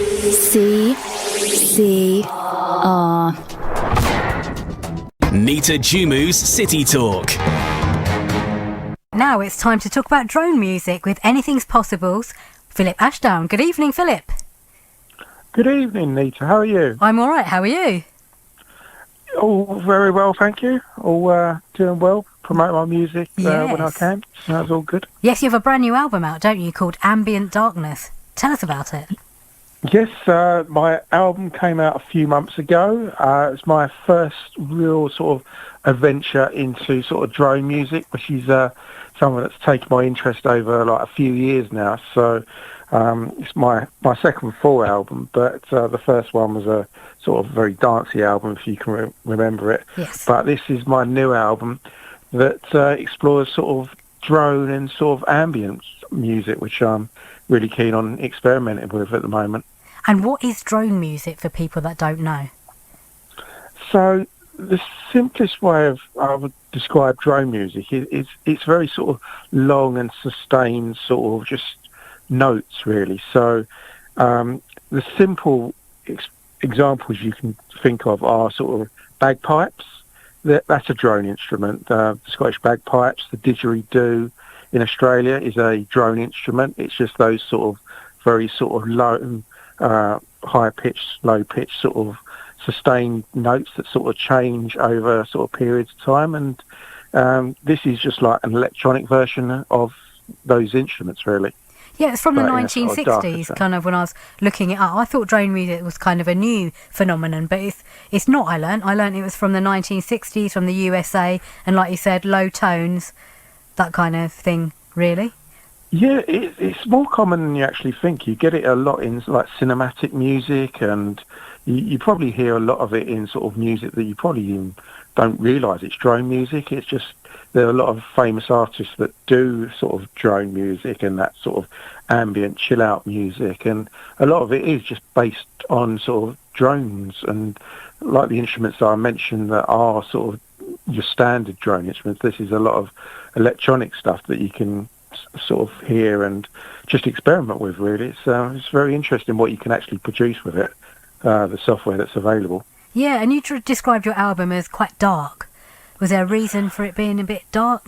CCR. Nita Jumu's City Talk. Now it's time to talk about drone music with Anything's Possible's Philip Ashdown. Good evening, Philip. Good evening, Nita. How are you? I'm all right. How are you? All very well, thank you. All doing well. Promote my music when I can. So that's all good. Yes, you have a brand new album out, don't you, called Ambient Darkness. Tell us about it. Yes, my album came out a few months ago. It's my first real sort of adventure into sort of drone music, which is something that's taken my interest over like a few years now. So it's my second full album, but the first one was a sort of very dancey album, if you can remember it. Yes. But this is my new album that explores sort of drone and sort of ambient music, which I'm really keen on experimenting with at the moment. And what is drone music for people that don't know? So the simplest way I would describe drone music is it's very sort of long and sustained sort of just notes, really. So the simple examples you can think of are sort of bagpipes. That's a drone instrument. The Scottish bagpipes, the didgeridoo in Australia is a drone instrument. It's just those sort of very sort of low, high-pitched, low-pitched sort of sustained notes that sort of change over sort of periods of time. And this is just like an electronic version of those instruments, really. Yeah, it's from the But 1960s, kind of, when I was looking it up. I thought drone music was kind of a new phenomenon, but it's not, I learned it was from the 1960s, from the USA, and like you said, low tones, that kind of thing, really. Yeah, it's more common than you actually think. You get it a lot in like cinematic music, and you probably hear a lot of it in sort of music that you probably even don't realise it's drone music. It's just there are a lot of famous artists that do sort of drone music and that sort of ambient chill out music, and a lot of it is just based on sort of drones, and like the instruments that I mentioned that are sort of your standard drone instruments. This is a lot of electronic stuff that you can sort of hear and just experiment with, really. It's very interesting what you can actually produce with it, the software that's available. Yeah, and you described your album as quite dark. Was there a reason for it being a bit dark?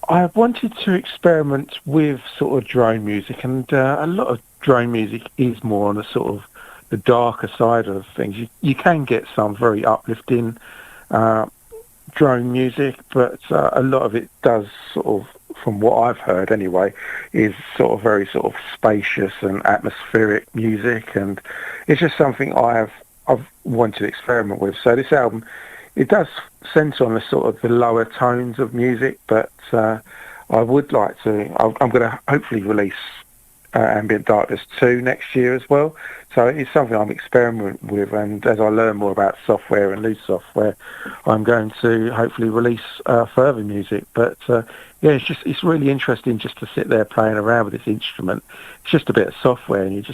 I wanted to experiment with sort of drone music, and a lot of drone music is more on the sort of the darker side of things. You can get some very uplifting drone music, but a lot of it does sort of, from what I've heard anyway, is sort of very sort of spacious and atmospheric music, and it's just something I've wanted to experiment with. So this album, it does centre on the sort of the lower tones of music, but I would like to, I'm going to hopefully release Ambient Darkness 2 next year as well. So it's something I'm experimenting with, and as I learn more about software and loose software, I'm going to hopefully release further music. But yeah, it's really interesting just to sit there playing around with this instrument. It's just a bit of software, and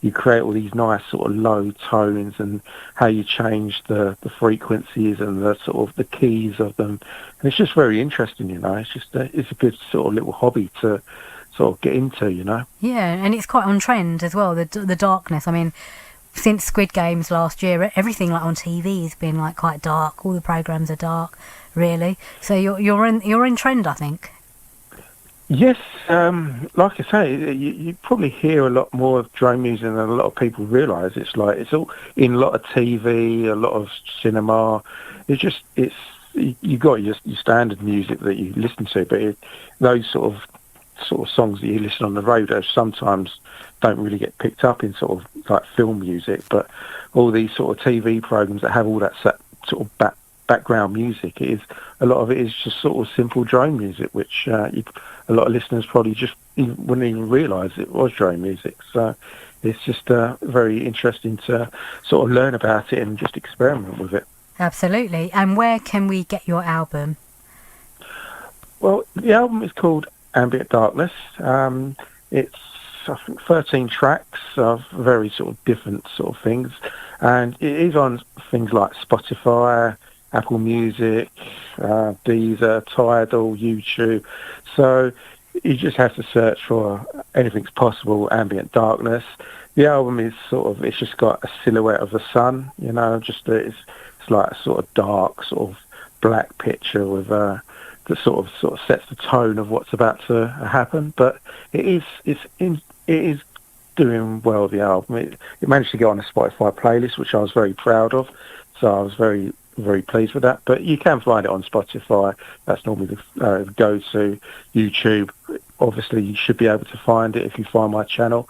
you create all these nice sort of low tones, and how you change the frequencies and the sort of the keys of them. And it's just very interesting, you know. It's just it's a good sort of little hobby to sort of get into, you know. Yeah, and it's quite on trend as well, the darkness. I mean, since Squid Games last year, everything like on TV has been like quite dark. All the programs are dark, really. So you're in trend, I think. Yes, like I say, you probably hear a lot more of drone music than a lot of people realise. It's like it's all in a lot of TV, a lot of cinema. You got your standard music that you listen to, but those sort of songs that you listen on the radio sometimes don't really get picked up in sort of like film music. But all these sort of TV programs that have all that sort of background music, a lot of it is just sort of simple drone music, which a lot of listeners probably just wouldn't even realise it was drone music. So it's just very interesting to sort of learn about it and just experiment with it. Absolutely. And where can we get your album? Well, the album is called Ambient Darkness. It's, I think, 13 tracks of very sort of different sort of things, and it is on things like Spotify, Apple Music, Deezer, Tidal, YouTube. So you just have to search for Anything's Possible, Ambient Darkness. The album is it's just got a silhouette of the sun, it's like a sort of dark, sort of black picture with that sort of sets the tone of what's about to happen. But it is doing well, the album. It managed to get on a Spotify playlist, which I was very proud of. So I was very, very pleased with that. But you can find it on Spotify. That's normally the go-to. YouTube, obviously, you should be able to find it if you find my channel.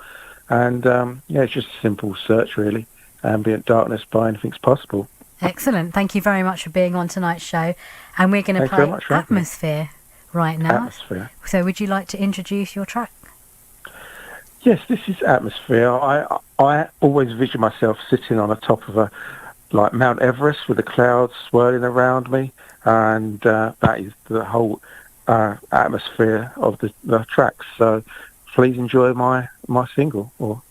And it's just a simple search, really. Ambient Darkness by Anything's Possible. Excellent. Thank you very much for being on tonight's show. And we're going to play Atmosphere right now. Atmosphere. So would you like to introduce your track? Yes, this is Atmosphere. I always vision myself sitting on the top of like Mount Everest with the clouds swirling around me. And that is the whole atmosphere of the tracks. So please enjoy my single.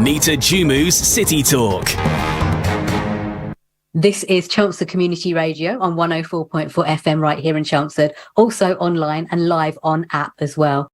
Nita Jumu's City Talk. This is Chelmsford Community Radio on 104.4 FM right here in Chelmsford, also online and live on app as well.